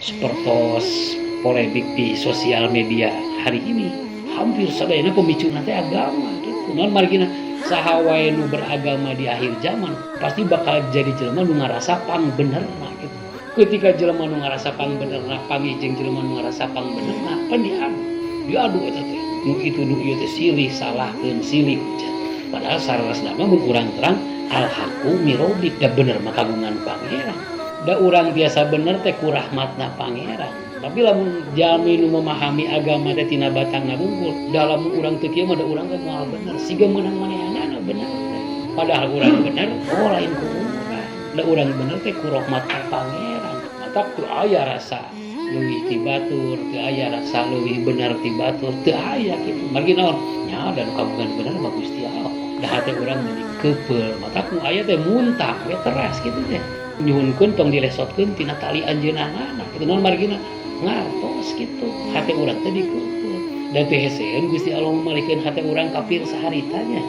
Sepertos polemik di sosial media hari ini hampir sadayana pemicu nanti agama gitu. Non margina saha wae nu beragama di akhir zaman pasti bakal jadi jelema nu ngarasa pang benerna gitu. Ketika jelema nu ngarasa pang benerna pangijeng jelema nu ngarasa pang benerna pan diadu eta teh. Nu kitu nu ieu teh silih salahkeun silih hujat. Padahal sarasna mah mun urang terang al haqqu mirobik da bener mah kagungan pangeran. Da urang biasa bener teh ku rahmatna pangeran. Tapi lamun jalmi nu memahami agama teh tina batangna bungkul, dalam urang teu kieu mah da urang teh moal bener, siga meunang manehanana bener teh. Padahal urang bener, lain ku urang. Da urang bener teh ku rahmatna pangeran. Mata teu aya rasa leuwih ti batur, teu aya rasa leuwih bener ti batur, teu aya kitu. Margi naon? Nya da nu kagungan bener mah Gusti Allah. Da hate urang jadi keupel, mata ku aya teh muntah we teras kitu teh. Nyuhunkeun tong dilesotkeun tina tali anjeunanana. Kitu naon margina? Ngartos gitu hati urang teh dikeupeuh dan teu heseueun Gusti Allah malikeun hati urang kafir saharitanya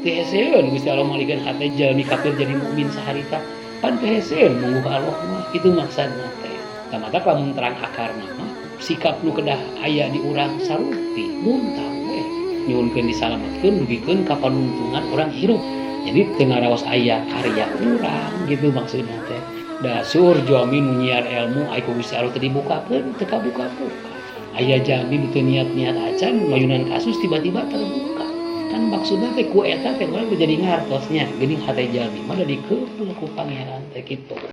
teu heseueun Gusti Allah malikeun hati jalmi kafir jadi mukmin saharita pan teu heseueun mungguh Allah mah kitu maksudna teh tamata lamun terang akarna mah sikap nu kedah aya di urang sarupi muntah we nyuhunkeun disalametkeun dugikeun ka panuntungan urang hirup jadi teu ngaraos aya karya urang gitu maksudna teh da sur jami nu nyiar ilmu ai ku Gusti Allah teu dibukakeun teu kabuka-buka aya jami nu teu niat-niat acan mayunan kasus tiba-tiba terbuka kan maksudna teh ku eta teh urang jadi ngartosnya geuning hate jami mah da dikeupeuh ku pangeran teh kitu.